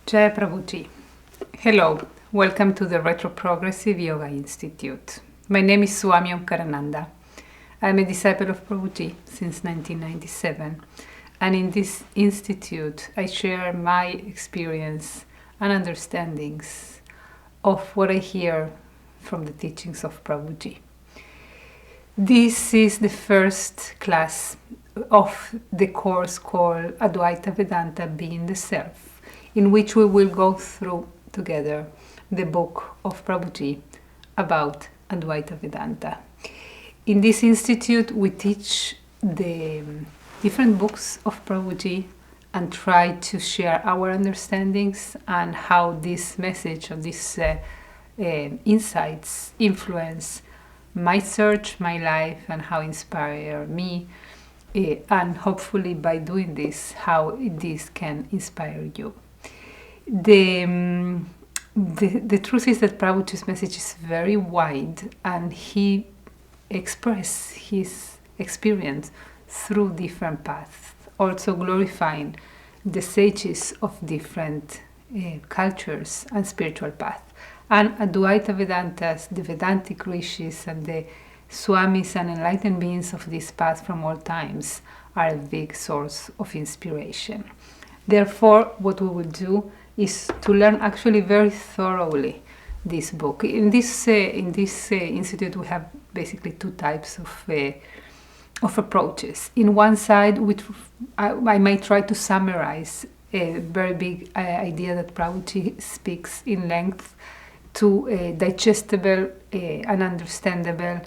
Jai Prabhuji. Hello, welcome to the Retroprogressive Yoga Institute. My name is Swami Omkarananda. I am a disciple of Prabhuji since 1997, and in this institute I share my experience and understandings of what I hear from the teachings of Prabhuji. This is the first class of the course called Advaita Vedanta, Being the Self, in which we will go through together the book of Prabhuji about Advaita Vedanta. In this institute, we teach the different books of Prabhuji and try to share our understandings and how this message or these insights influence my search, my life, and how inspire me. And hopefully by doing this, how this can inspire you. The truth is that Prabhuji's message is very wide, and he expresses his experience through different paths, also glorifying the sages of different cultures and spiritual paths. And Advaita Vedantas, the Vedantic rishis and the Swamis and enlightened beings of this path from all times are a big source of inspiration. Therefore, what we will do is to learn actually very thoroughly this book. In this institute, we have basically two types of approaches. In one side, which I might try to summarize a very big idea that Prabhuji speaks in length to a digestible and understandable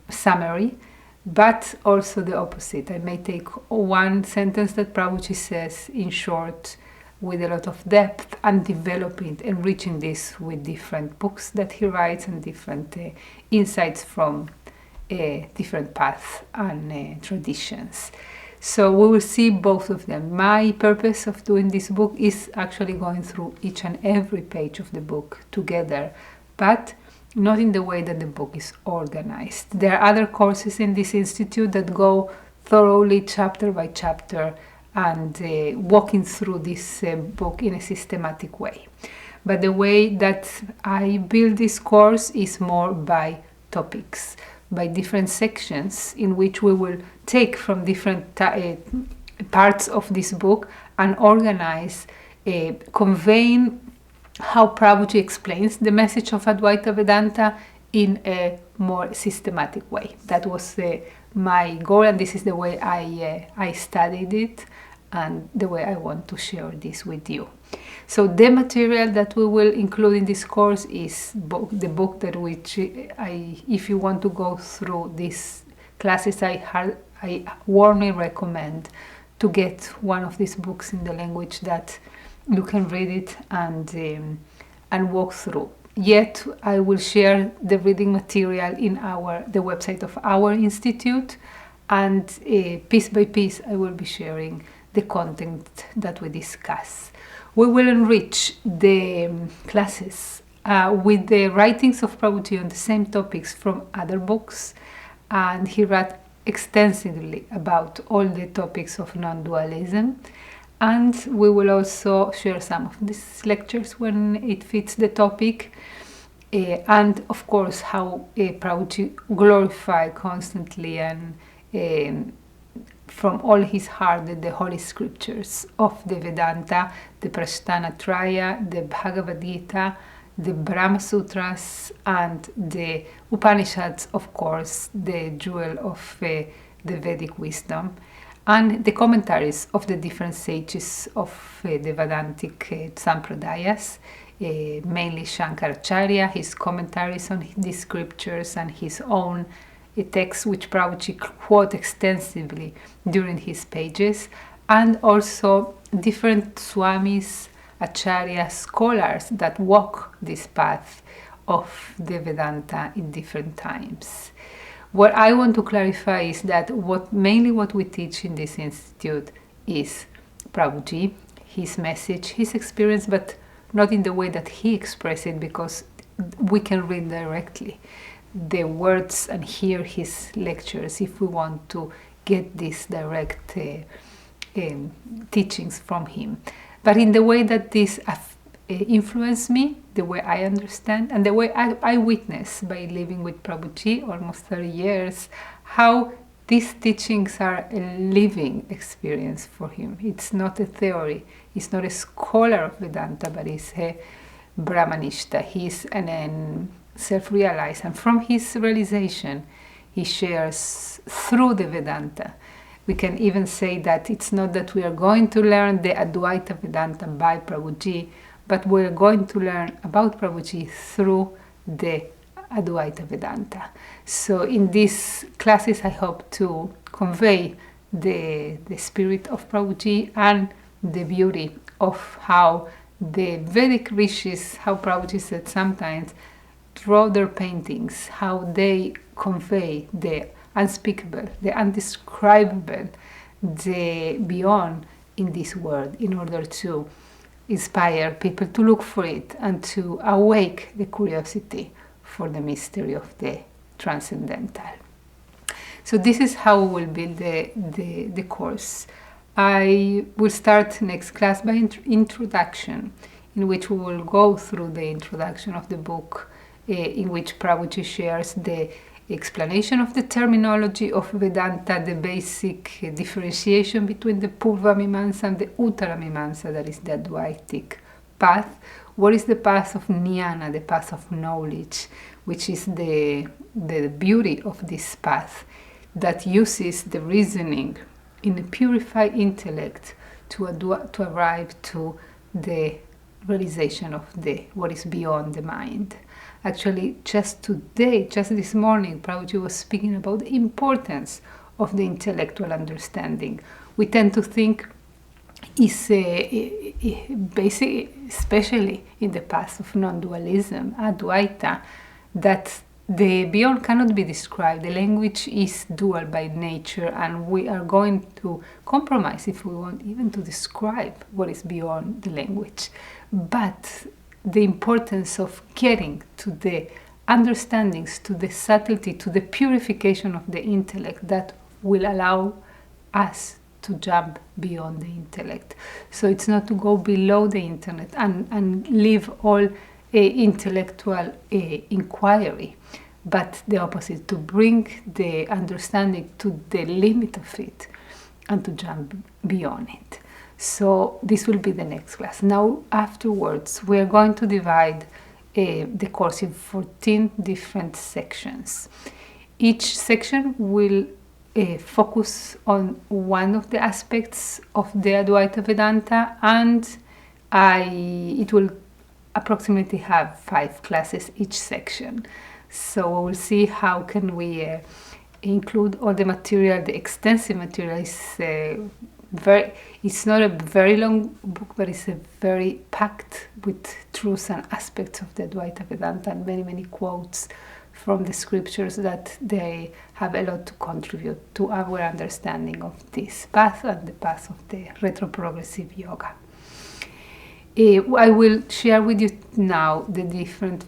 summary, but also the opposite. I may take one sentence that Prabhuji says in short with a lot of depth and developing, enriching this with different books that he writes and different insights from different paths and traditions. So we will see both of them. My purpose of doing this book is actually going through each and every page of the book together, but not in the way that the book is organized. There are other courses in this institute that go thoroughly chapter by chapter and walking through this book in a systematic way. But the way that I build this course is more by topics, by different sections in which we will take from different parts of this book and organize, conveying how Prabhuji explains the message of Advaita Vedanta in a more systematic way. That was my goal, and this is the way I studied it and the way I want to share this with you. So the material that we will include in this course is the book that if you want to go through these classes, I warmly recommend to get one of these books in the language that you can read it and walk through. Yet I will share the reading material in the website of our institute, and piece by piece I will be sharing the content that we discuss. We will enrich the classes with the writings of Prabhuji on the same topics from other books, and he wrote extensively about all the topics of non-dualism. And we will also share some of these lectures when it fits the topic. And of course, how Prabhuji glorified constantly and from all his heart the holy scriptures of the Vedanta, the Prasthana-traya, the Bhagavad Gita, the Brahma Sutras, and the Upanishads, of course, the jewel of the Vedic wisdom, and the commentaries of the different sages of the Vedantic Sampradayas, mainly Shankaracharya, his commentaries on these scriptures, and his own text which Prabhuji quote extensively during his pages, and also different Swamis, Acharyas, scholars that walk this path of the Vedanta in different times. What I want to clarify is that mainly what we teach in this institute is Prabhuji, his message, his experience, but not in the way that he expressed it, because we can read directly the words and hear his lectures if we want to get these direct teachings from him. but in the way that this influenced me, the way I understand, and the way I witness by living with Prabhuji almost 30 years, how these teachings are a living experience for him. It's not a theory. He's not a scholar of Vedanta, but he's a Brahmanista. He's an self-realized, and from his realization, he shares through the Vedanta. We can even say that it's not that we are going to learn the Advaita Vedanta by Prabhuji, but we're going to learn about Prabhuji through the Advaita Vedanta. So in these classes, I hope to convey the spirit of Prabhuji and the beauty of how the Vedic rishis, how Prabhuji said sometimes, draw their paintings, how they convey the unspeakable, the undescribable, the beyond in this world, in order to inspire people to look for it and to awake the curiosity for the mystery of the transcendental. So this is how we will build the course. I will start next class by introduction, in which we will go through the introduction of the book, in which Prabhuji shares the explanation of the terminology of Vedanta, the basic differentiation between the Purva Mimamsa and the Uttara Mimamsa, that is the Advaitic path. What is the path of Jnana, the path of knowledge, which is the beauty of this path that uses the reasoning in a purified intellect to arrive to the realization of what is beyond the mind. Actually, just today, just this morning, Prabhuji was speaking about the importance of the intellectual understanding. We tend to think is basic, especially in the path of non-dualism, Advaita, that the beyond cannot be described. The language is dual by nature, and we are going to compromise if we want even to describe what is beyond the language. But the importance of getting to the understandings, to the subtlety, to the purification of the intellect that will allow us to jump beyond the intellect. So it's not to go below the internet and leave all intellectual inquiry, but the opposite, to bring the understanding to the limit of it and to jump beyond it. So this will be the next class. Now afterwards we are going to divide the course in 14 different sections. Each section will focus on one of the aspects of the Advaita Vedanta, and it will approximately have 5 classes each section. So we will see how can we include all the material. The extensive material is it's not a very long book, but it's a very packed with truths and aspects of the Advaita Vedanta, and many, many quotes from the scriptures that they have a lot to contribute to our understanding of this path and the path of the retroprogressive yoga. I will share with you now the different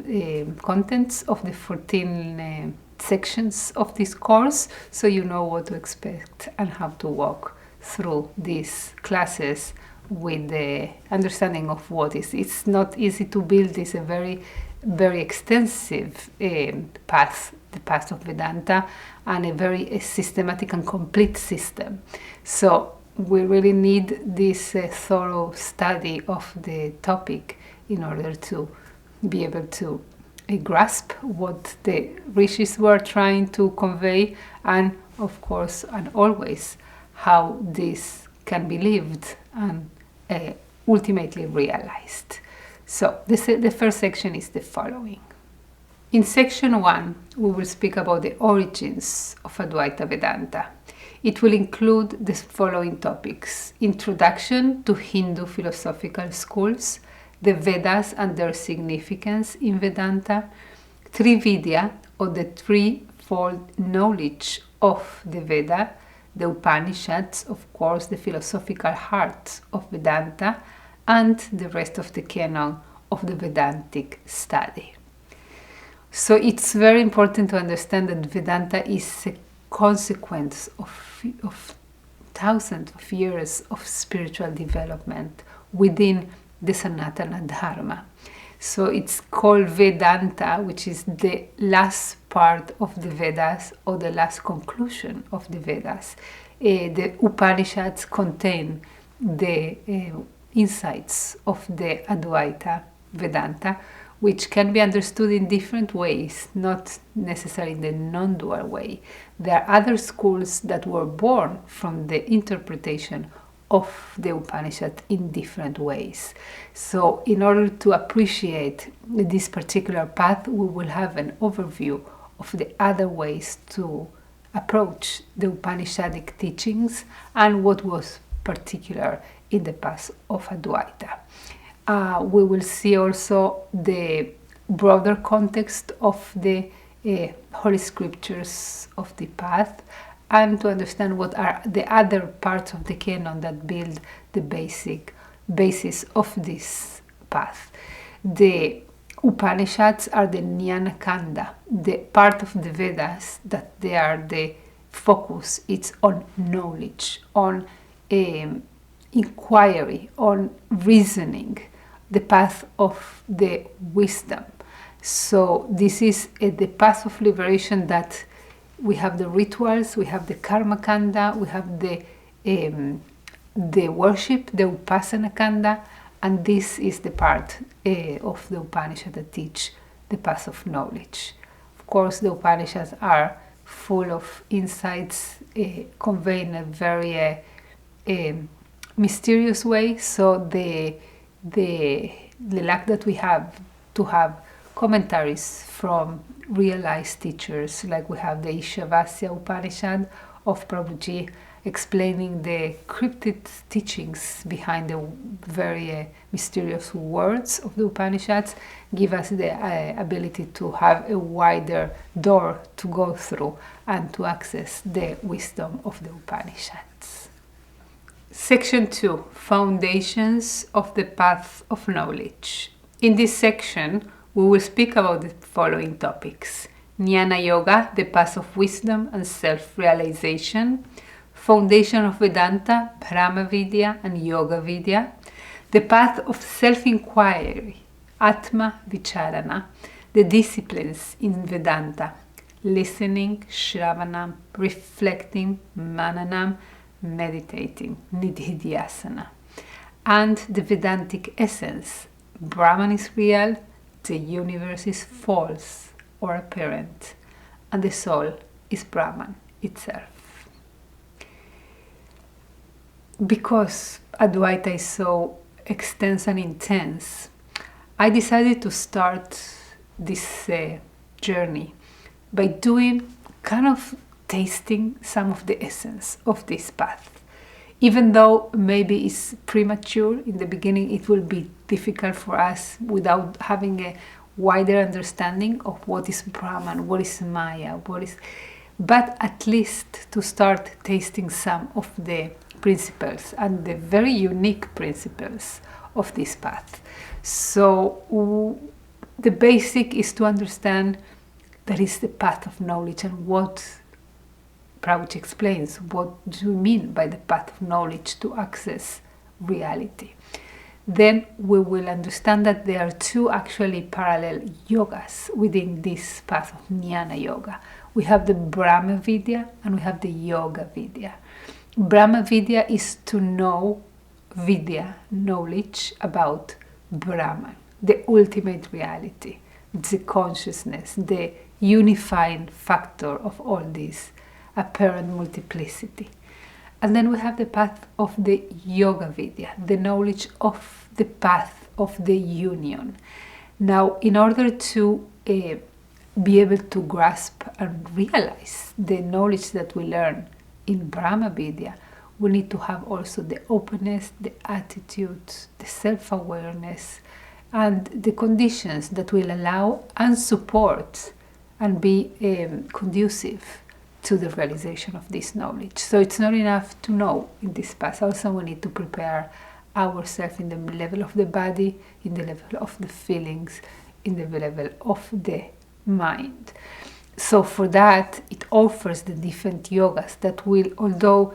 contents of the 14 sections of this course, so you know what to expect and how to walk through these classes with the understanding of what is. It's not easy to build this, a very, very extensive path, the path of Vedanta, and a very systematic and complete system. So we really need this thorough study of the topic in order to be able to grasp what the rishis were trying to convey, and of course, and always, how this can be lived and ultimately realized. So the first section is the following. In section 1, we will speak about the origins of Advaita Vedanta. It will include the following topics: introduction to Hindu philosophical schools, the Vedas and their significance in Vedanta, Trividya, or the threefold knowledge of the Veda, the Upanishads, of course, the philosophical heart of Vedanta, and the rest of the canon of the Vedantic study. So it's very important to understand that Vedanta is a consequence of thousands of years of spiritual development, within the Sanatana Dharma. So it's called Vedanta, which is the last part of the Vedas, or the last conclusion of the Vedas. The Upanishads contain the insights of the Advaita Vedanta, which can be understood in different ways, not necessarily in the non-dual way. There are other schools that were born from the interpretation of the Upanishad in different ways. So in order to appreciate this particular path, we will have an overview of the other ways to approach the Upanishadic teachings and what was particular in the path of Advaita. We will see also the broader context of the Holy Scriptures of the path, and to understand what are the other parts of the canon that build the basis of this path. The Upanishads are the Jnana-kanda, the part of the Vedas that they are the focus. It's on knowledge, on inquiry, on reasoning, the path of the wisdom. So this is the path of liberation that we have the rituals, we have the karma kanda, we have the worship, the upasana kanda, and this is the part of the Upanishad that teach the path of knowledge. Of course, the Upanishads are full of insights conveyed in a very mysterious way. So the lack that we have to have commentaries from realized teachers, like we have the Ishavasya Upanishad of Prabhuji explaining the cryptic teachings behind the very mysterious words of the Upanishads, give us the ability to have a wider door to go through and to access the wisdom of the Upanishads. Section 2, Foundations of the Path of Knowledge. In this section, we will speak about the following topics: Jnāna-yoga, the path of wisdom and self-realization; foundation of Vedanta, Brahma Vidya and Yoga Vidya; the path of self-inquiry, Atma Vicharana; the disciplines in Vedanta, listening, Shravanam, reflecting, Mananam, meditating, Nididhyasana; and the Vedantic essence, Brahman is real, the universe is false or apparent, and the soul is Brahman itself. Because Advaita is so extensive and intense, I decided to start this journey by doing kind of tasting some of the essence of this path. Even though maybe it's premature in the beginning, it will be difficult for us without having a wider understanding of what is Brahman, what is Maya, but at least to start tasting some of the principles and the very unique principles of this path. So the basic is to understand that is the path of knowledge, and what Prabhuji explains, what do you mean by the path of knowledge to access reality. Then we will understand that there are two actually parallel yogas within this path of Jnāna-yoga. We have the Brahma Vidya and we have the Yoga Vidya. Brahma Vidya is to know Vidya, knowledge about Brahman, the ultimate reality, the consciousness, the unifying factor of all this apparent multiplicity. And then we have the path of the Yoga Vidya, the knowledge of the path of the union. Now, in order to be able to grasp and realize the knowledge that we learn in Brahma Vidya, we need to have also the openness, the attitude, the self-awareness, and the conditions that will allow and support and be conducive to the realization of this knowledge. So it's not enough to know in this path. Also, we need to prepare ourselves in the level of the body, in the level of the feelings, in the level of the mind. So for that, it offers the different yogas that will, although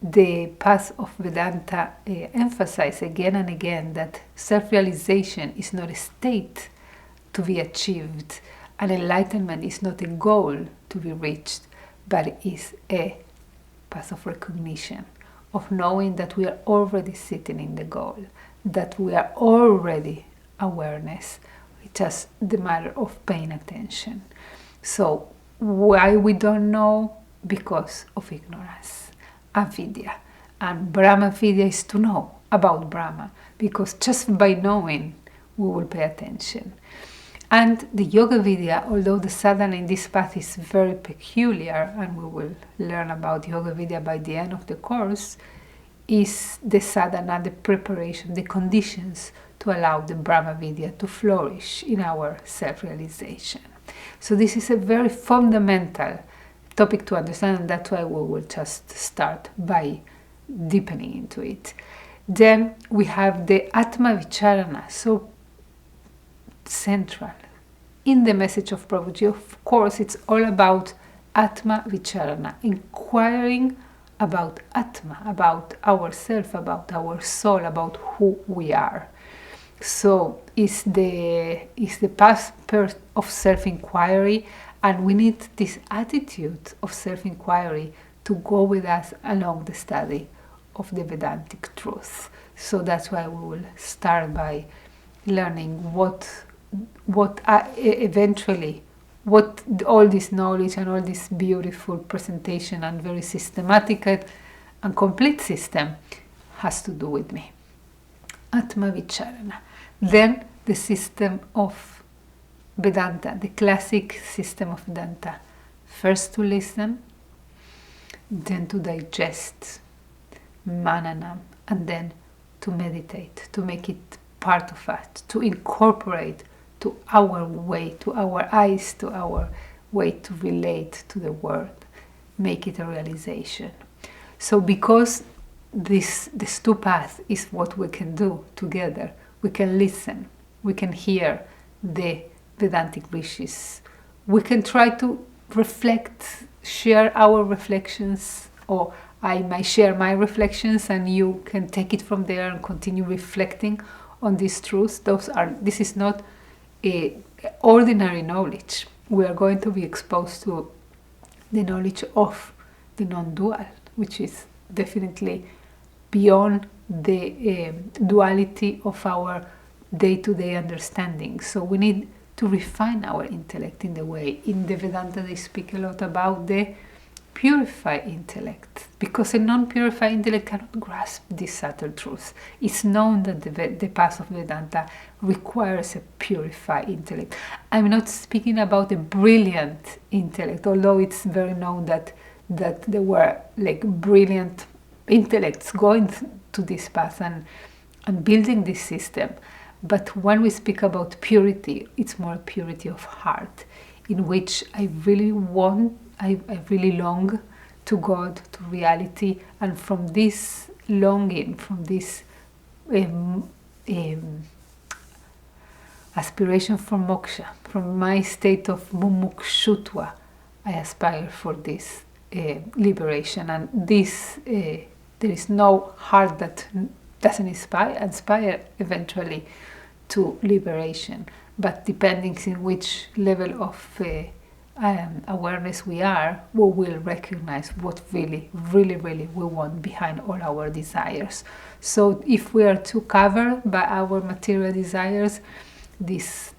the path of Vedanta emphasizes again and again that self-realization is not a state to be achieved, and enlightenment is not a goal to be reached, but it is a path of recognition, of knowing that we are already sitting in the goal, that we are already awareness. It's just the matter of paying attention. So why we don't know? Because of ignorance, avidya. And Brahma vidya is to know about Brahma, because just by knowing we will pay attention. And the Yoga Vidya, although the sadhana in this path is very peculiar, and we will learn about Yoga Vidya by the end of the course, is the sadhana, the preparation, the conditions to allow the Brahma Vidya to flourish in our self-realization. So this is a very fundamental topic to understand, and that's why we will just start by deepening into it. Then we have the Atma Vicharana, so central in the message of Prabhuji. Of course, it's all about Atma Vicharana, inquiring about Atma, about ourself, about our soul, about who we are. So it's the path of self-inquiry, and we need this attitude of self-inquiry to go with us along the study of the Vedantic truth. So that's why we will start by learning what all this knowledge and all this beautiful presentation and very systematic and complete system has to do with me. Atma Vicharana. Then the system of Vedanta, the classic system of Vedanta. First to listen, then to digest, mananam, and then to meditate, to make it part of us, to incorporate to our way, to our eyes, to our way to relate to the world, make it a realization. So because these two paths is what we can do together, we can listen, we can hear the Vedantic wishes, we can try to reflect, share our reflections, or I might share my reflections and you can take it from there and continue reflecting on these truths. This is not a ordinary knowledge. We are going to be exposed to the knowledge of the non-dual, which is definitely beyond the duality of our day-to-day understanding. So we need to refine our intellect in the way. In the Vedanta they speak a lot about the purified intellect, because a non-purified intellect cannot grasp these subtle truths. It's known that the path of Vedanta requires a purified intellect. I'm not speaking about a brilliant intellect, although it's very known that there were like brilliant intellects going to this path and building this system. But when we speak about purity, it's more purity of heart, in which I really long to God, to reality, and from this longing, from this aspiration for moksha, from my state of mumukshutva, I aspire for this liberation. And this, there is no heart that doesn't inspire eventually to liberation, but depending in which level of awareness we are, we will recognize what really we want behind all our desires. So if we are too covered by our material desires, this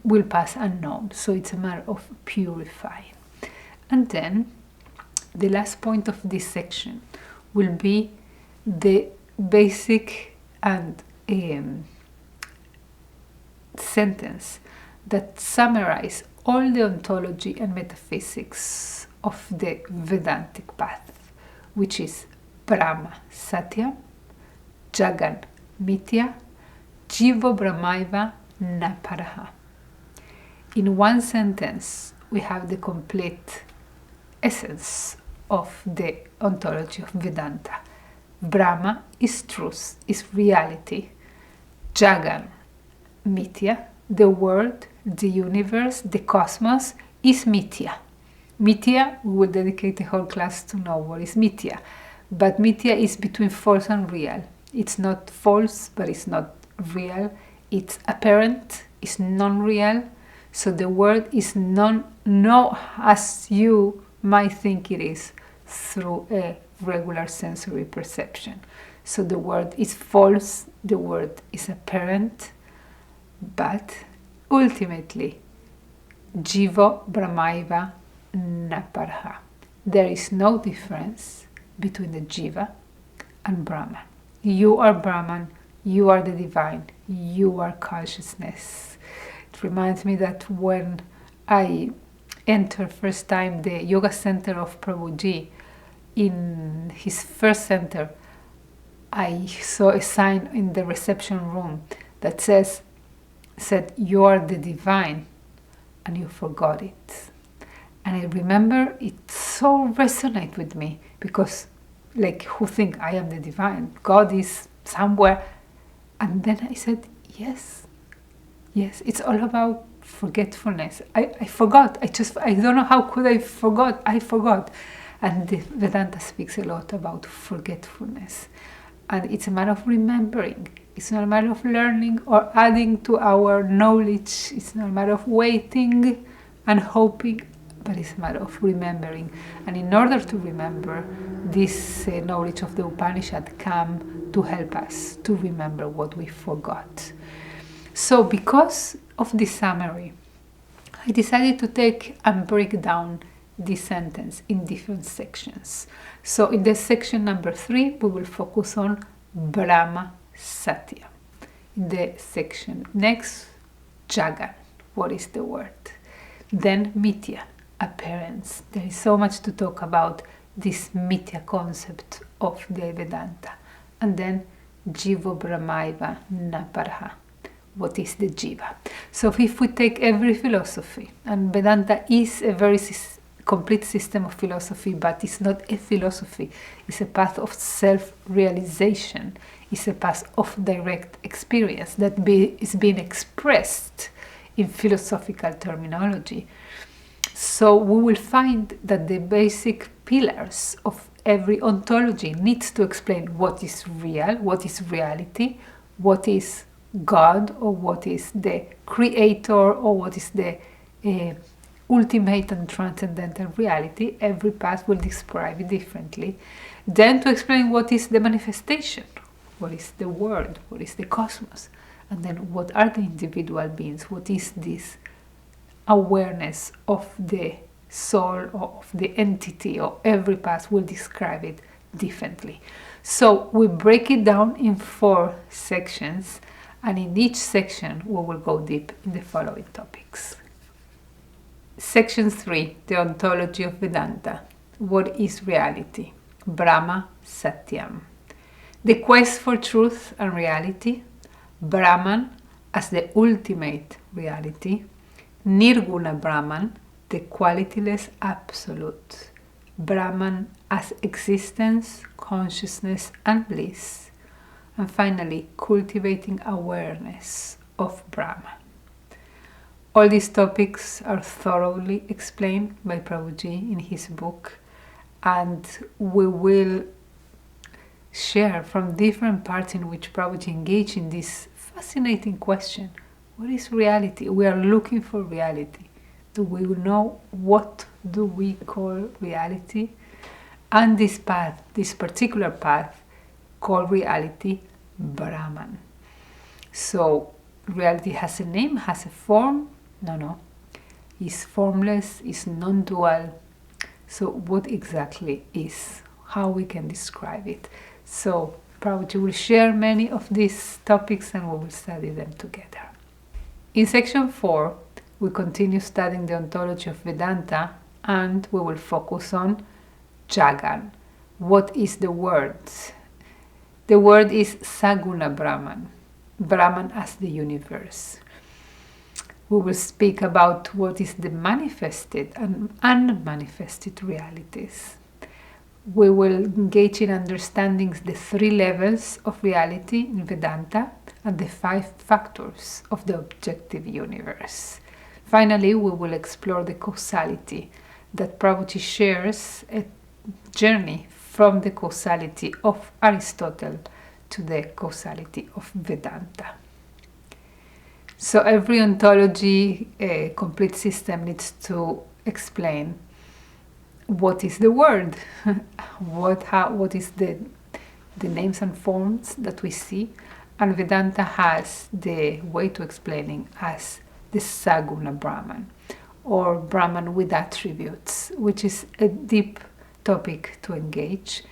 will pass unknown. So it's a matter of purifying. And then the last point of this section will be the basic and sentence that summarize all the ontology and metaphysics of the Vedantic path, which is Brahma Satya, Jagat Mithyā, Jiva Brahmaiva Naparaha. In one sentence, we have the complete essence of the ontology of Vedanta. Brahma is truth, is reality. Jagat, mithyā, the world, the universe, the cosmos, is mithyā. Mithyā, we will dedicate the whole class to know what is mithyā. But mithyā is between false and real. It's not false, but it's not real. It's apparent, it's non-real. So the world is not as you might think it is through a regular sensory perception. So the world is false, the world is apparent, but ultimately, jiva brahmaiva na parha. There is no difference between the jiva and Brahman. You are Brahman, you are the divine, you are consciousness. It reminds me that when I entered first time the yoga center of Prabhuji, in his first center, I saw a sign in the reception room that said, you are the divine, and you forgot it. And I remember it so resonated with me, because like, who think I am the divine? God is somewhere. And then I said, yes, it's all about forgetfulness. I forgot. I don't know how could I forgot. I forgot. And the Vedanta speaks a lot about forgetfulness. And it's a matter of remembering. It's not a matter of learning or adding to our knowledge. It's not a matter of waiting and hoping, but it's a matter of remembering. And in order to remember, this knowledge of the Upanishad come to help us to remember what we forgot. So because of this summary, I decided to take and break down this sentence in different sections. So in the section number 3, we will focus on Brahma Satya. In the section next, Jagat, what is the word? Then mithyā, appearance. There is so much to talk about this mithyā concept of the Vedanta. And then jiva brahmaiva na parha. What is the jiva? So if we take every philosophy, and Vedanta is a very complete system of philosophy, but it's not a philosophy. It's a path of self-realization. It's a path of direct experience that is being expressed in philosophical terminology. So we will find that the basic pillars of every ontology needs to explain what is real, what is reality, what is God, or what is the creator, or what is the ultimate and transcendental reality. Every path will describe it differently. Then to explain what is the manifestation, what is the world, what is the cosmos, and then what are the individual beings, what is this awareness of the soul or of the entity, or every path will describe it differently. So we break it down in 4 sections, and in each section we will go deep in the following topics. Section 3, the ontology of Vedanta. What is reality? Brahma Satyam. The quest for truth and reality. Brahman as the ultimate reality. Nirguna Brahman, the qualityless absolute. Brahman as existence, consciousness, and bliss. And finally, cultivating awareness of Brahman. All these topics are thoroughly explained by Prabhuji in his book, and we will share from different parts in which Prabhuji engaged in this fascinating question. What is reality? We are looking for reality. Do we know what do we call reality? And this path, this particular path, called reality Brahman. So reality has a name, has a form. No. It's formless, it's non-dual. So what exactly is? How we can describe it? So Prabhuji will share many of these topics and we will study them together. In section 4, we continue studying the ontology of Vedanta, and we will focus on Jagat. What is the word? The word is Saguna Brahman, Brahman as the universe. We will speak about what is the manifested and unmanifested realities. We will engage in understanding the 3 levels of reality in Vedanta and the 5 factors of the objective universe. Finally, we will explore the causality that Prabhuji shares, a journey from the causality of Aristotle to the causality of Vedanta. So every ontology, a complete system, needs to explain what is the word, what is the names and forms that we see, and Vedanta has the way to explaining as the Saguna Brahman, or Brahman with attributes, which is a deep topic to engage.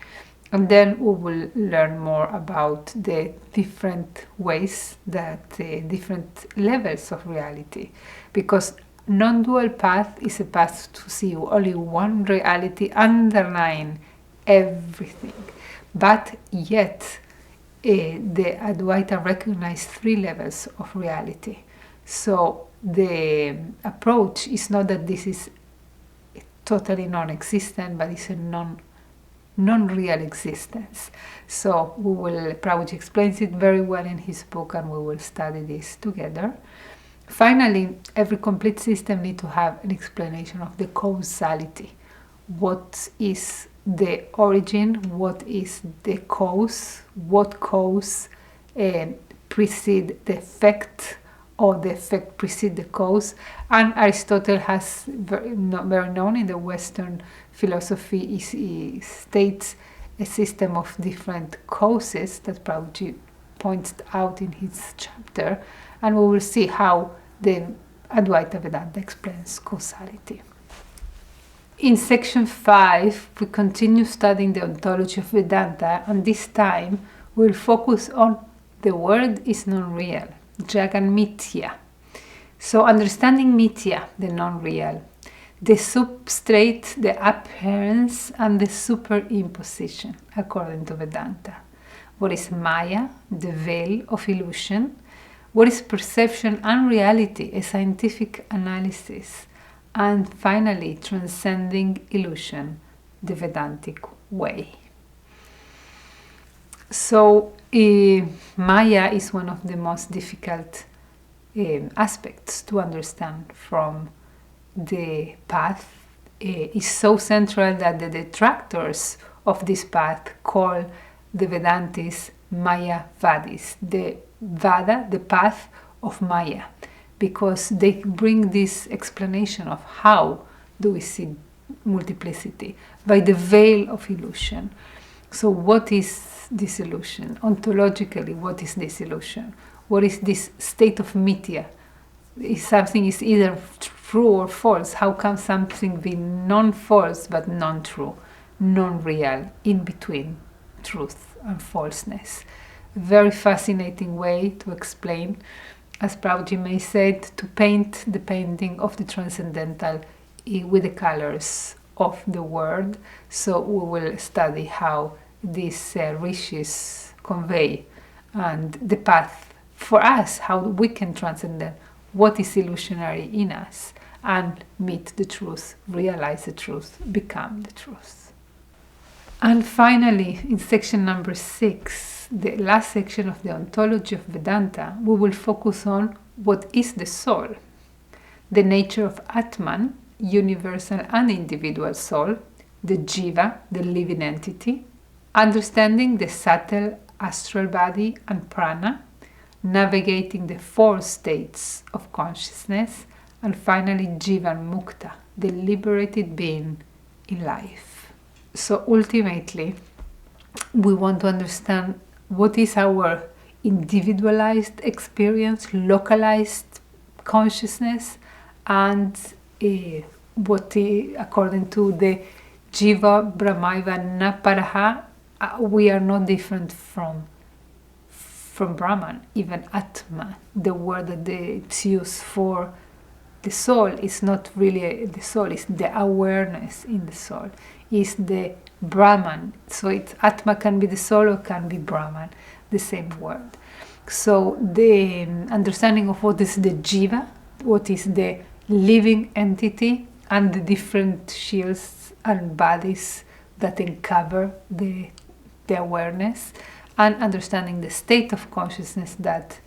And then we will learn more about the different ways that different levels of reality, because non-dual path is a path to see only one reality underlying everything. But yet, the Advaita recognizes 3 levels of reality. So the approach is not that this is totally non-existent, but it's a non-real existence. So Prabhuji explains it very well in his book, and we will study this together. Finally, every complete system needs to have an explanation of the causality. What is the origin? What is the cause? What cause precede the effect, or the effect precede the cause? And Aristotle has very known in the Western philosophy, he states a system of different causes that Prabhuji points out in his chapter, and we will see how the Advaita Vedanta explains causality. In section 5, we continue studying the ontology of Vedanta, and this time we'll focus on the word is non-real, Jagat mithyā. So understanding mithyā, the non-real, the substrate, the appearance, and the superimposition, according to Vedanta. What is Maya, the veil of illusion? What is perception and reality, a scientific analysis? And finally, transcending illusion, the Vedantic way. So, Maya is one of the most difficult aspects to understand from the path. Is so central that the detractors of this path call the Vedantis Mayavadis, the Vada, the path of Maya, because they bring this explanation of how do we see multiplicity by the veil of illusion. So what is this illusion? Ontologically, what is this illusion? What is this state of mithyā? If something is either true or false, how can something be non-false but non-true, non-real, in between truth and falseness? Very fascinating way to explain, as Prabhuji may said, to paint the painting of the transcendental with the colors of the word. So we will study how these rishis convey and the path for us, how we can transcend what is illusionary in us and meet the truth, realize the truth, become the truth. And finally, in section number 6, the last section of the ontology of Vedanta, we will focus on what is the soul, the nature of Atman, universal and individual soul, the jiva, the living entity, understanding the subtle astral body and prana, navigating the 4 states of consciousness, and finally Jivan Mukta, the liberated being in life. So ultimately, we want to understand what is our individualized experience, localized consciousness, and what, according to the Jiva Brahmaiva Naparaha, we are not different from Brahman, even Atma. The word that it's used for the soul is not really the soul, it's the awareness in the soul, is the Brahman. So Atma can be the soul or can be Brahman, the same word. So the understanding of what is the Jiva, what is the living entity, and the different shields and bodies that uncover the awareness, and understanding the state of consciousness that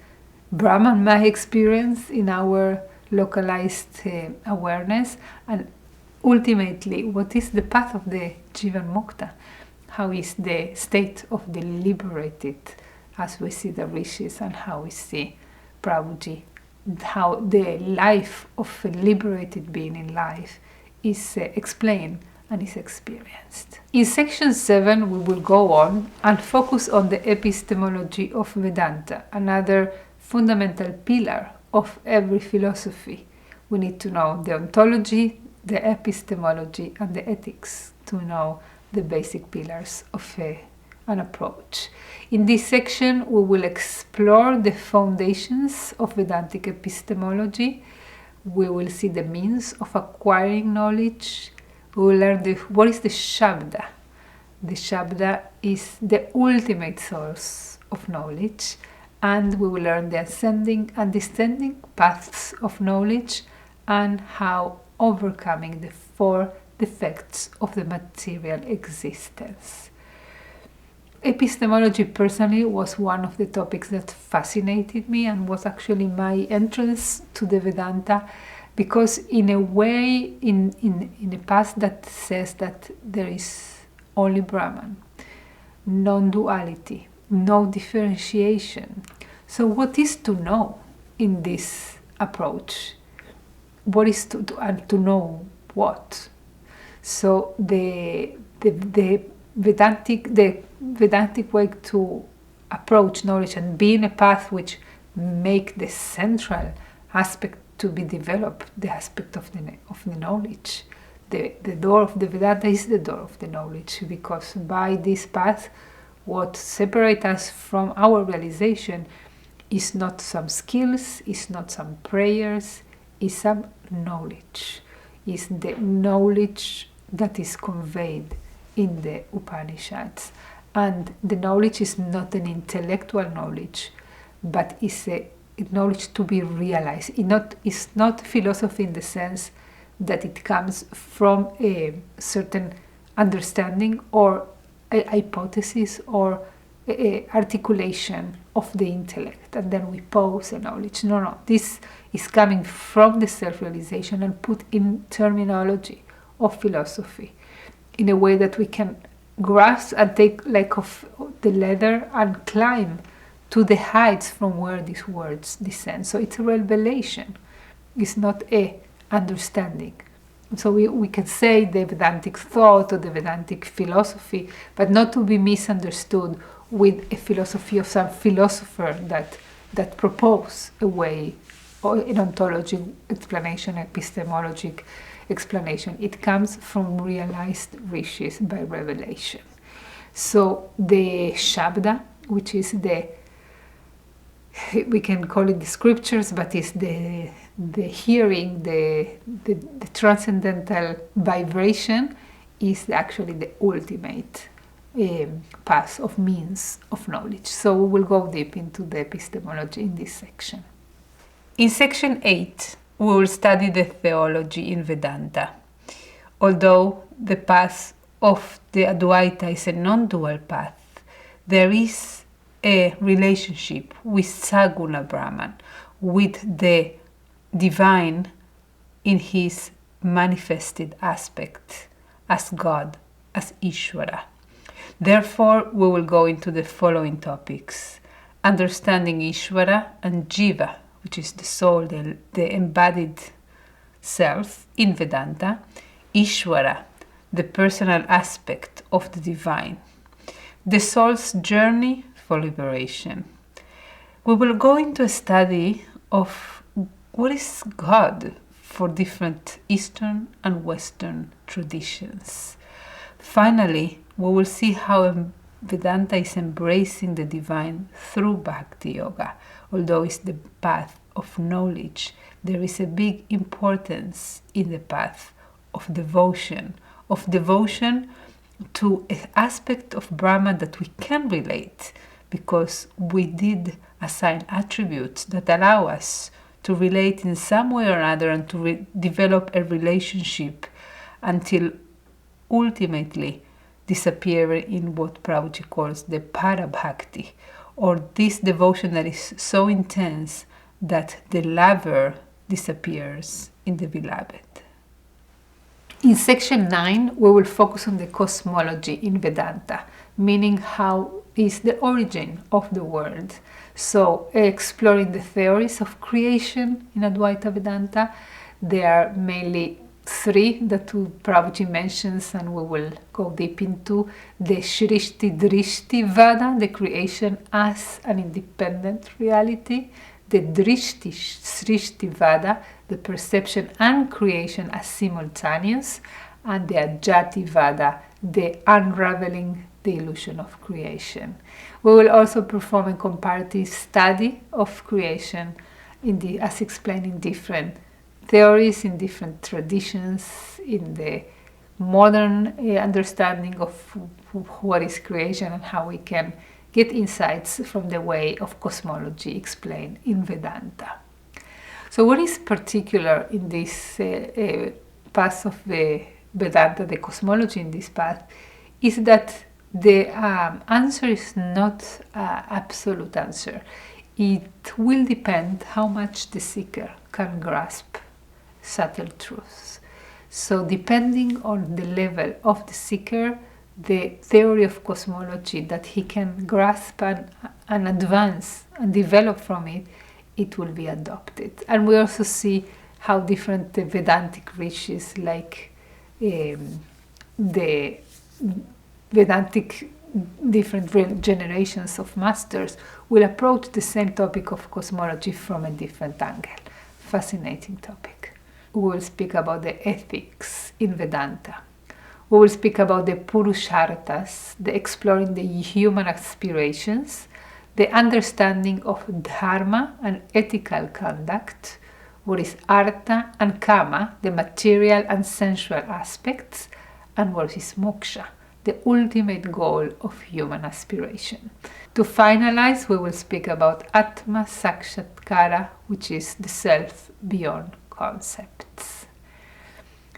Brahman may experience in our localized awareness, and ultimately what is the path of the Jivan Mukta, how is the state of the liberated, as we see the rishis and how we see Prabhuji, how the life of a liberated being in life is explained and is experienced. In section 7, we will go on and focus on the epistemology of Vedanta, another fundamental pillar of every philosophy. We need to know the ontology, the epistemology, and the ethics to know the basic pillars of an approach. In this section, we will explore the foundations of Vedantic epistemology. We will see the means of acquiring knowledge. We will learn what is the Shabda. The Shabda is the ultimate source of knowledge, and we will learn the ascending and descending paths of knowledge and how overcoming the 4 defects of the material existence. Epistemology personally was one of the topics that fascinated me and was actually my entrance to the Vedanta, because in a way, in a path that says that there is only Brahman, non-duality, no differentiation. So what is to know in this approach? What is to know what? So the Vedantic way to approach knowledge and being a path which make the central aspect to be developed, the aspect of the knowledge. The door of the Vedanta is the door of the knowledge, because by this path, what separates us from our realization is not some skills, is not some prayers, is some knowledge. Is the knowledge that is conveyed in the Upanishads. And the knowledge is not an intellectual knowledge, but is a knowledge to be realized. It's not philosophy in the sense that it comes from a certain understanding or a hypothesis or a articulation of the intellect, and then we pose a knowledge. No. This is coming from the self-realization and put in terminology of philosophy in a way that we can grasp and take like of the ladder and climb to the heights from where these words descend. So it's a revelation. It's not a understanding. So we can say the Vedantic thought or the Vedantic philosophy, but not to be misunderstood with a philosophy of some philosopher that propose a way or an ontology explanation, epistemologic explanation. It comes from realized rishis by revelation. So the Shabda, which is we can call it the scriptures, but it's the hearing, the transcendental vibration, is actually the ultimate path of means of knowledge. So we will go deep into the epistemology in this section. In section 8, we will study the theology in Vedanta. Although the path of the Advaita is a non-dual path, there is a relationship with Saguna Brahman, with the divine in his manifested aspect as God, as Ishvara. Therefore, we will go into the following topics: understanding Ishvara and Jiva, which is the soul, the embodied self in Vedanta, Ishvara, the personal aspect of the divine, the soul's journey for liberation. We will go into a study of what is God for different Eastern and Western traditions. Finally, we will see how Vedanta is embracing the divine through bhakti yoga. Although it's the path of knowledge, there is a big importance in the path of devotion to an aspect of Brahma that we can relate, because we did assign attributes that allow us to relate in some way or another and to develop a relationship until ultimately disappear in what Prabhuji calls the para-bhakti, or this devotion that is so intense that the lover disappears in the beloved. In section 9, we will focus on the cosmology in Vedanta, meaning how is the origin of the world. So, exploring the theories of creation in Advaita Vedanta. There are mainly 3 that Prabhuji mentions, and we will go deep into the Shrishti Drishti Vada, the creation as an independent reality, the Drishti Srishti Vada, the perception and creation as simultaneous, and the Ajati Vada, the unraveling the illusion of creation. We will also perform a comparative study of creation as explained in different theories, in different traditions, in the modern understanding of what is creation and how we can get insights from the way of cosmology explained in Vedanta. So what is particular in this path of the Vedanta, the cosmology in this path, is that the answer is not an absolute answer. It will depend how much the seeker can grasp subtle truths. So depending on the level of the seeker, the theory of cosmology that he can grasp and advance and develop from it, it will be adopted. And we also see how different the Vedantic rishis, like the Vedantic different generations of masters, will approach the same topic of cosmology from a different angle. Fascinating topic. We will speak about the ethics in Vedanta. We will speak about the Purusharthas, the exploring the human aspirations, the understanding of dharma and ethical conduct, what is artha and kama, the material and sensual aspects, and what is moksha, the ultimate goal of human aspiration. To finalize, we will speak about Atma Sakshatkara, which is the self beyond concepts.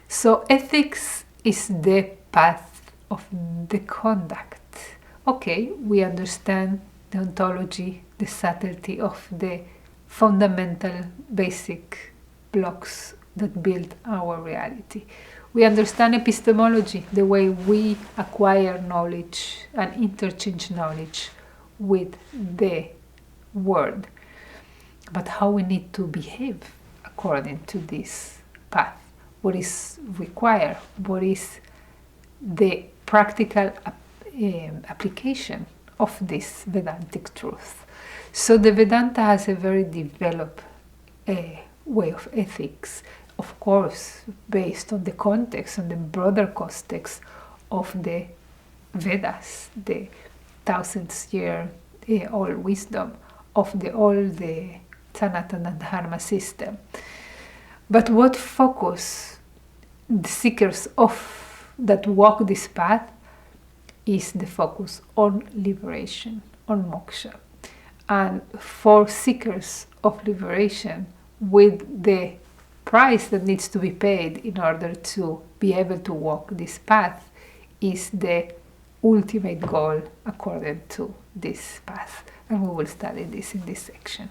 So ethics is the path of the conduct. Okay, we understand the ontology, the subtlety of the fundamental basic blocks that build our reality. We understand epistemology, the way we acquire knowledge and interchange knowledge with the world, but how we need to behave according to this path. What is required? What is the practical application of this Vedantic truth? So the Vedanta has a very developed way of ethics, of course, based on the context, on the broader context of the Vedas, the thousands-year-old wisdom of all the Sanatana Dharma system. But what focus the seekers of that walk this path is the focus on liberation, on moksha. And for seekers of liberation, with the price that needs to be paid in order to be able to walk this path, is the ultimate goal according to this path. And we will study this in this section.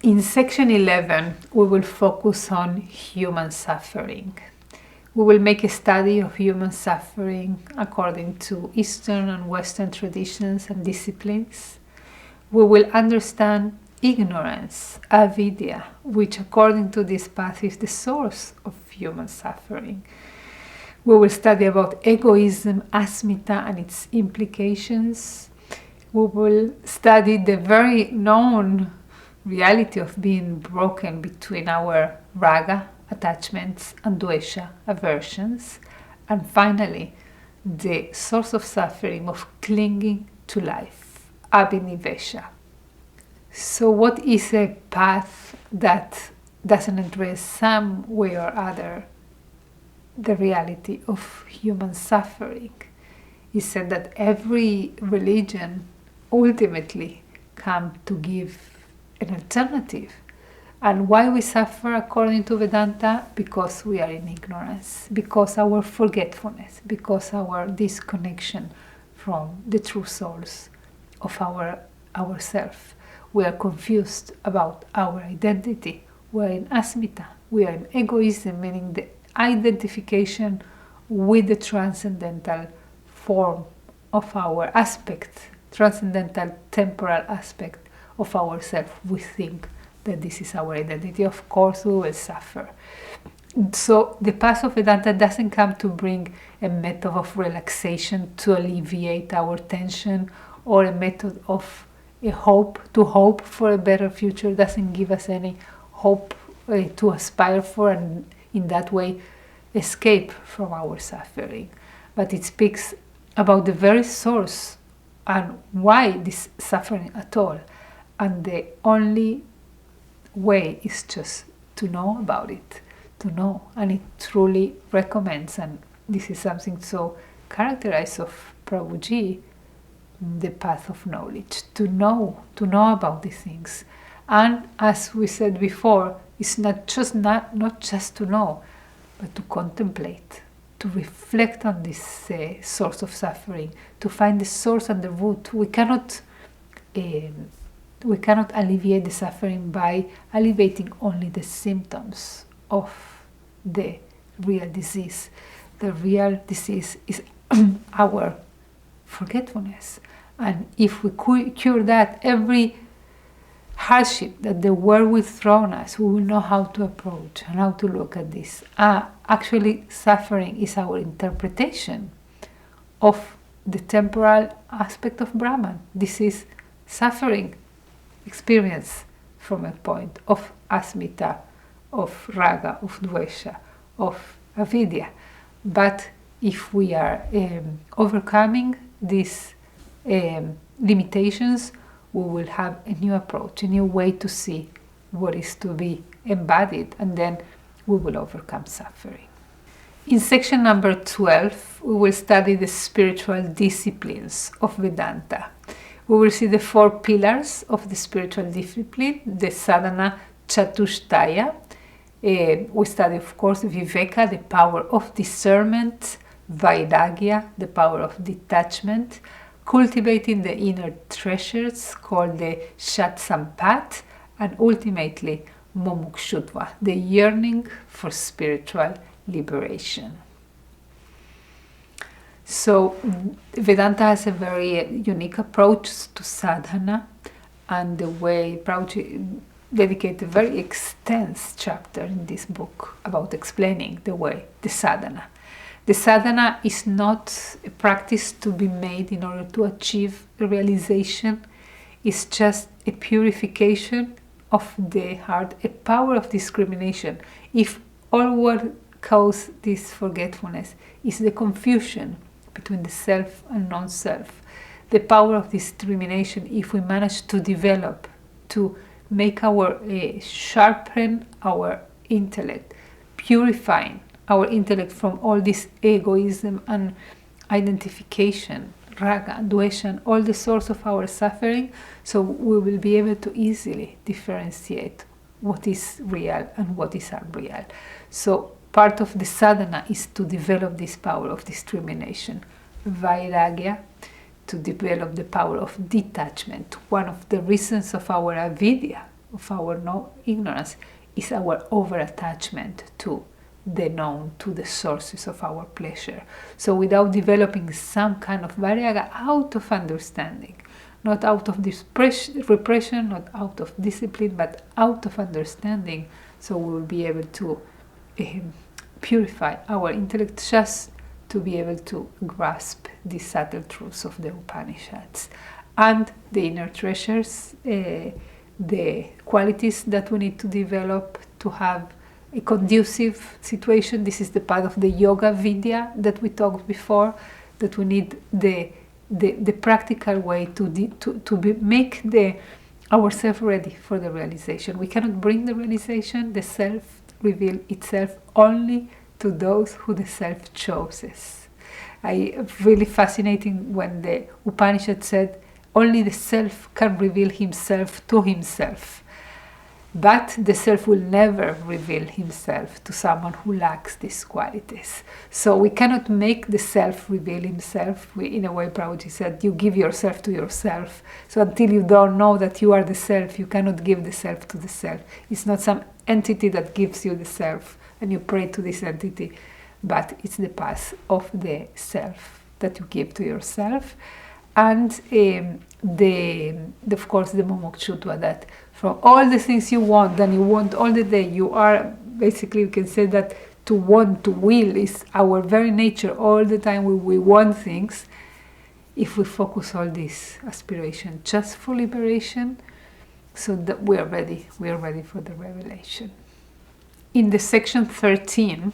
In section 11, we will focus on human suffering. We will make a study of human suffering according to Eastern and Western traditions and disciplines. We will understand ignorance, avidya, which according to this path is the source of human suffering. We will study about egoism, asmita, and its implications. We will study the very known reality of being broken between our raga, attachments, and dvesha, aversions. And finally, the source of suffering of clinging to life, abhinivesha. So what is a path that doesn't address some way or other the reality of human suffering? It's said that every religion ultimately comes to give an alternative. And why we suffer according to Vedanta? Because we are in ignorance, because our forgetfulness, because our disconnection from the true source of ourself. We are confused about our identity. We are in asmita. We are in egoism, meaning the identification with the transcendental form of our aspect, transcendental temporal aspect of ourself. We think that this is our identity. Of course, we will suffer. So the path of Vedanta doesn't come to bring a method of relaxation to alleviate our tension, or a method of a hope for a better future. It doesn't give us any hope to aspire for, and in that way escape from our suffering. But it speaks about the very source and why this suffering at all. And the only way is just to know about it, to know. And it truly recommends, and this is something so characterized of Prabhuji, the path of knowledge, to know about these things. And as we said before, it's not just to know, but to contemplate, to reflect on this source of suffering, to find the source and the root. We cannot alleviate the suffering by alleviating only the symptoms of the real disease. The real disease is our forgetfulness. And if we cure that, every hardship that the world will throw on us, we will know how to approach and how to look at this. Actually, suffering is our interpretation of the temporal aspect of Brahman. This is suffering experience from a point of asmita, of raga, of dvesha, of avidya. But if we are overcoming these limitations, we will have a new approach, a new way to see what is to be embodied, and then we will overcome suffering. In section number 12, we will study the spiritual disciplines of Vedanta. We will see the 4 pillars of the spiritual discipline, the sādhanā chatushtaya. We study, of course, viveka, the power of discernment, vairagya, the power of detachment, cultivating the inner treasures called the shat sampat, and ultimately mumukshutva, the yearning for spiritual liberation. So Vedanta has a very unique approach to sadhana, and the way Prabhuji dedicated a very extensive chapter in this book about explaining the way, the sadhana. The sadhana is not a practice to be made in order to achieve a realization. It's just a purification of the heart, a power of discrimination. If all what causes this forgetfulness is the confusion between the self and non-self, the power of discrimination, if we manage to develop, to make our sharpen our intellect, purifying our intellect from all this egoism and identification, raga, dvesha, all the source of our suffering, so we will be able to easily differentiate what is real and what is unreal. So part of the sadhana is to develop this power of discrimination. Vairagya, to develop the power of detachment. One of the reasons of our avidya, of our ignorance, is our over-attachment to the known, to the sources of our pleasure. So without developing some kind of vairagya out of understanding, not out of repression, not out of discipline, but out of understanding, so we will be able to purify our intellect just to be able to grasp the subtle truths of the Upanishads. And the inner treasures, the qualities that we need to develop to have a conducive situation. This is the part of the yoga vidya that we talked before, that we need the practical way to make ourselves ready for the realization. We cannot bring the realization, the self reveal itself only to those who the self chooses. Really fascinating when the Upanishad said only the self can reveal himself to himself. But the self will never reveal himself to someone who lacks these qualities. So we cannot make the self reveal himself. In a way, Prabhuji said, you give yourself to yourself. So until you don't know that you are the self, you cannot give the self to the self. It's not some entity that gives you the self, and you pray to this entity, but it's the path of the self that you give to yourself. And of course the mumukshutva, that from all the things you want, and you want all the day, you are basically, you can say that to want, to will is our very nature. All the time we want things. If we focus all this aspiration just for liberation, so that we are ready for the revelation. In the section 13,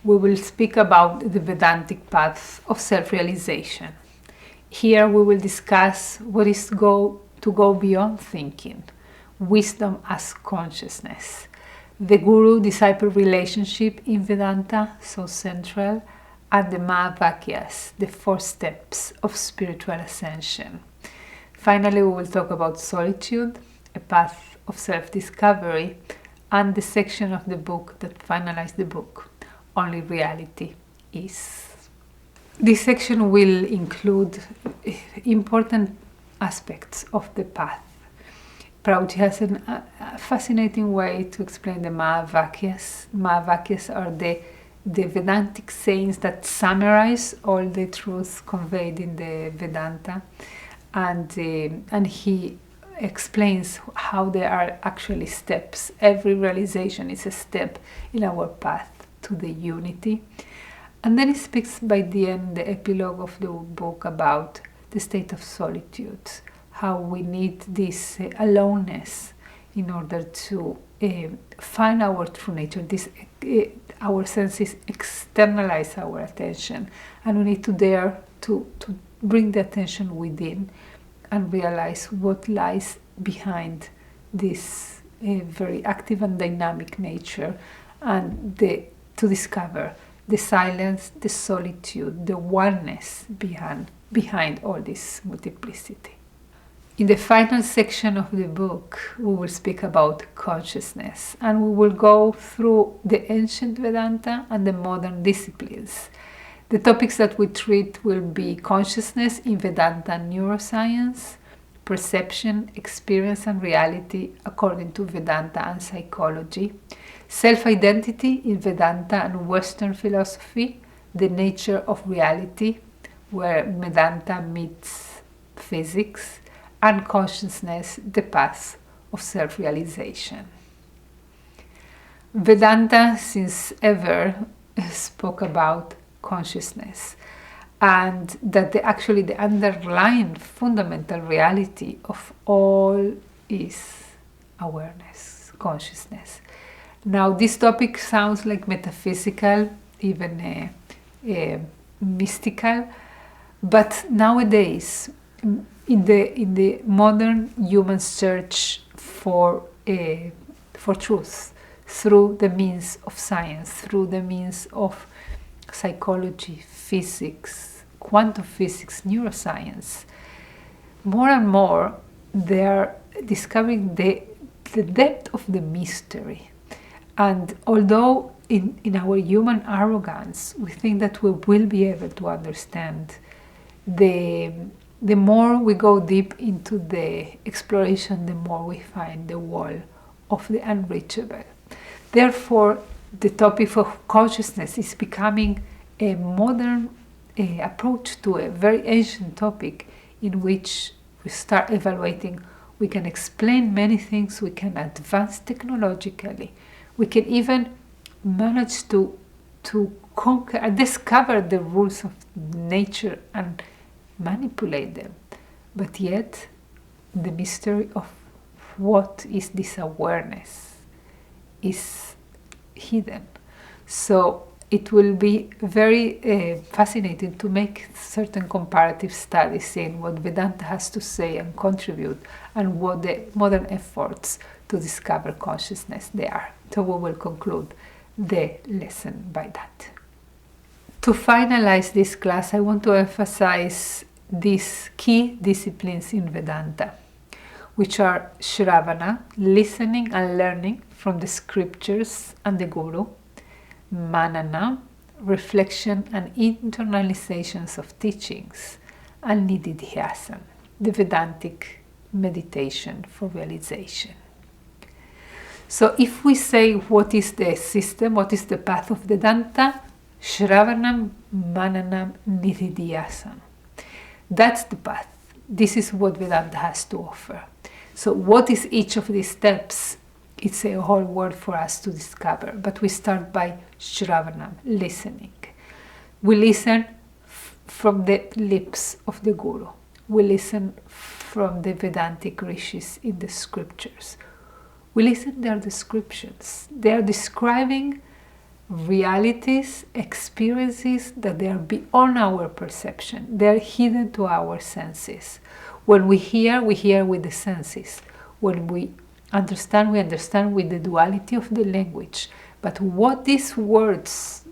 we will speak about the Vedantic path of self-realization. Here we will discuss what is to go beyond thinking, wisdom as consciousness, the guru-disciple relationship in Vedanta, so central, and the Mahavakyas, the 4 steps of spiritual ascension. Finally, we will talk about solitude, a path of self-discovery, and the section of the book that finalized the book, Only Reality Is. This section will include important aspects of the path. Prabhuji has a fascinating way to explain the Mahavakyas. Mahavakyas are the Vedantic sayings that summarize all the truths conveyed in the Vedanta, and he explains how there are actually steps. Every realization is a step in our path to the unity. And then he speaks by the end, the epilogue of the book, about the state of solitude, how we need this aloneness in order to find our true nature. Our senses externalize our attention, and we need to dare to bring the attention within and realize what lies behind this very active and dynamic nature, and to discover the silence, the solitude, the oneness behind all this multiplicity. In the final section of the book, we will speak about consciousness, and we will go through the ancient Vedanta and the modern disciplines. The topics that we treat will be consciousness in Vedanta and neuroscience, perception, experience and reality according to Vedanta and psychology, self-identity in Vedanta and Western philosophy, the nature of reality, where Vedanta meets physics, and consciousness, the path of self-realization. Vedanta, since ever, spoke about consciousness, and that actually the underlying fundamental reality of all is awareness, consciousness. Now, this topic sounds like metaphysical, even mystical, but nowadays, in the modern human search for truth, through the means of science, through the means of psychology, physics, quantum physics, neuroscience, more and more they are discovering the depth of the mystery. And although in our human arrogance we think that we will be able to understand, the more we go deep into the exploration, the more we find the wall of the unreachable. Therefore, the topic of consciousness is becoming a modern approach to a very ancient topic, in which we start evaluating. We can explain many things, we can advance technologically, we can even manage to conquer and discover the rules of nature and manipulate them. But yet, the mystery of what is this awareness is hidden. So it will be very fascinating to make certain comparative studies, seeing what Vedanta has to say and contribute, and what the modern efforts to discover consciousness they are. So we will conclude the lesson by that. To finalize this class, I want to emphasize these key disciplines in Vedanta, which are Shravana, listening and learning from the scriptures and the Guru, Manana, reflection and internalizations of teachings, and So if we say what is the system, what is the path of Vedanta, Shravanam, Mananam, Nididhyasana. That's the path. This is what Vedanta has to offer. So what is each of these steps? It's a whole world for us to discover. But we start by Shravanam, listening. We listen from the lips of the Guru. We listen from the Vedantic rishis in the scriptures. We listen to their descriptions. They are describing realities, experiences that they are beyond our perception. They are hidden to our senses. When we hear with the senses. When we understand with the duality of the language. But what these words,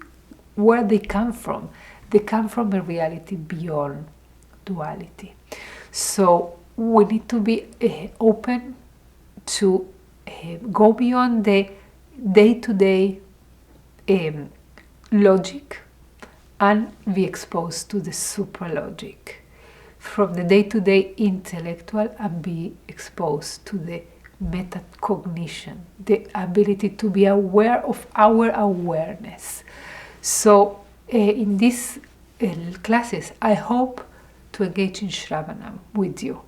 where they come from a reality beyond duality. So we need to be open to go beyond the day-to-day logic and be exposed to the supralogic. From the day-to-day intellectual and be exposed to the metacognition, the ability to be aware of our awareness. So in these classes, I hope to engage in Shravanam with you,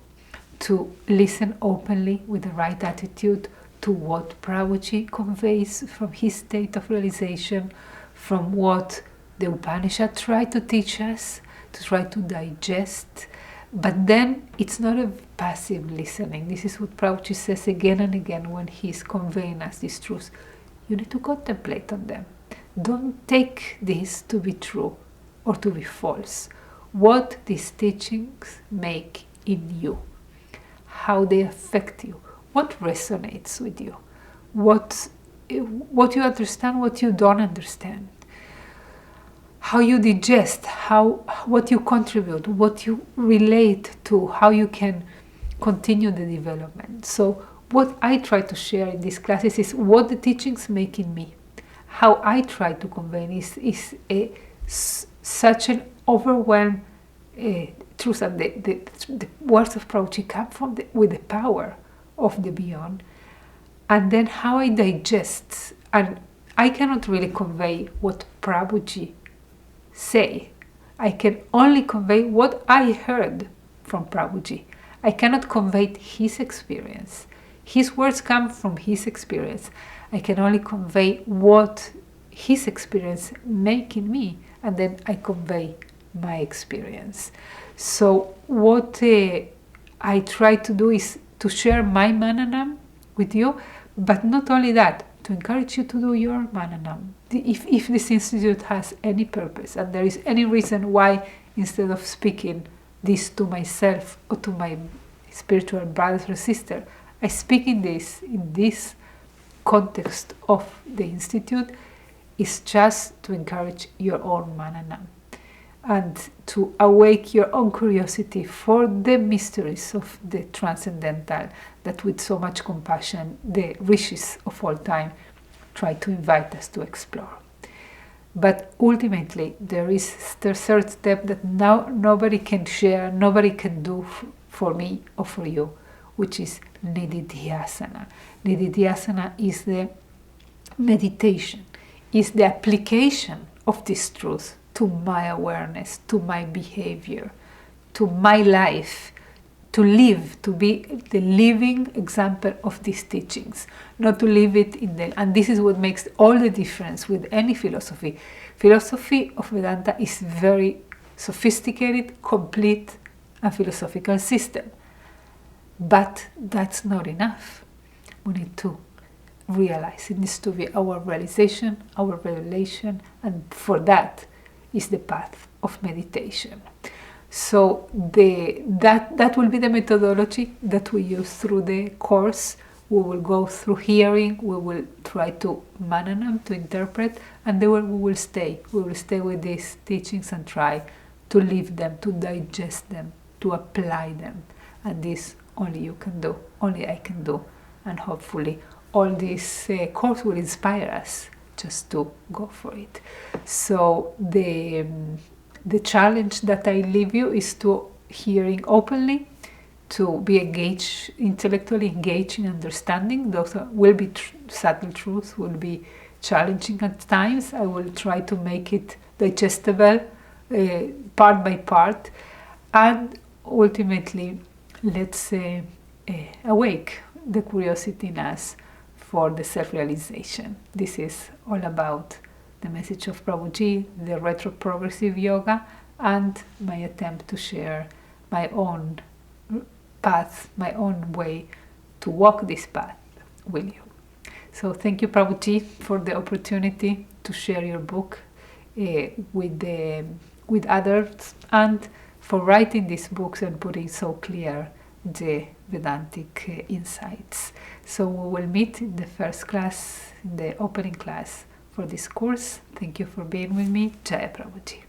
to listen openly with the right attitude to what Prabhuji conveys from his state of realization, from what the Upanishad try to teach us, to try to digest. But then it's not a passive listening. This is what Prabhuji says again and again when he's conveying us these truths. You need to contemplate on them. Don't take this to be true or to be false. What these teachings make in you, how they affect you, what resonates with you, what you understand, what you don't understand, how you digest, what you contribute, what you relate to, how you can continue the development. So what I try to share in these classes is what the teachings make in me. How I try to convey is such an overwhelmed truth, and the words of Prabhuji come with the power of the beyond. And then how I digest, and I cannot really convey what Prabhuji say. I can only convey what I heard from Prabhuji. I cannot convey his experience. His words come from his experience. I can only convey what his experience make in me, and then I convey my experience. So what I try to do is to share my mananam with you, but not only that, to encourage you to do your mananam. If this institute has any purpose, and there is any reason why, instead of speaking this to myself or to my spiritual brothers or sisters, I speak in this context of the institute, is just to encourage your own mananam and to awake your own curiosity for the mysteries of the transcendental that with so much compassion the rishis of all time try to invite us to explore. But ultimately there is the third step that now nobody can share, nobody can do for me or for you, which is nididhyasana. Nididhyasana is the meditation, is the application of this truth to my awareness, to my behavior, to my life, to live, to be the living example of these teachings, not to leave it in the... And this is what makes all the difference with any philosophy. Philosophy of Vedanta is very sophisticated, complete, and philosophical system. But that's not enough. We need to realize it needs to be our realization, our revelation, and for that is the path of meditation. So that will be the methodology that we use through the course. We will go through hearing, we will try to mananam, to interpret, and then we will stay. We will stay with these teachings and try to live them, to digest them, to apply them. And this only you can do, only I can do. And hopefully all this course will inspire us just to go for it. So the challenge that I leave you is to hearing openly, to be engaged, intellectually engaged in understanding. Those will be subtle truths, will be challenging at times. I will try to make it digestible part by part, and ultimately let's awake the curiosity in us for the self-realization. This is all about the message of Prabhuji, the retroprogressive yoga, and my attempt to share my own path, my own way to walk this path with you. So thank you, Prabhuji, for the opportunity to share your book with others, and for writing these books and putting so clear the Vedantic insights. So we will meet in the first class, in the opening class for this course. Thank you for being with me. Jaya Prabhuji.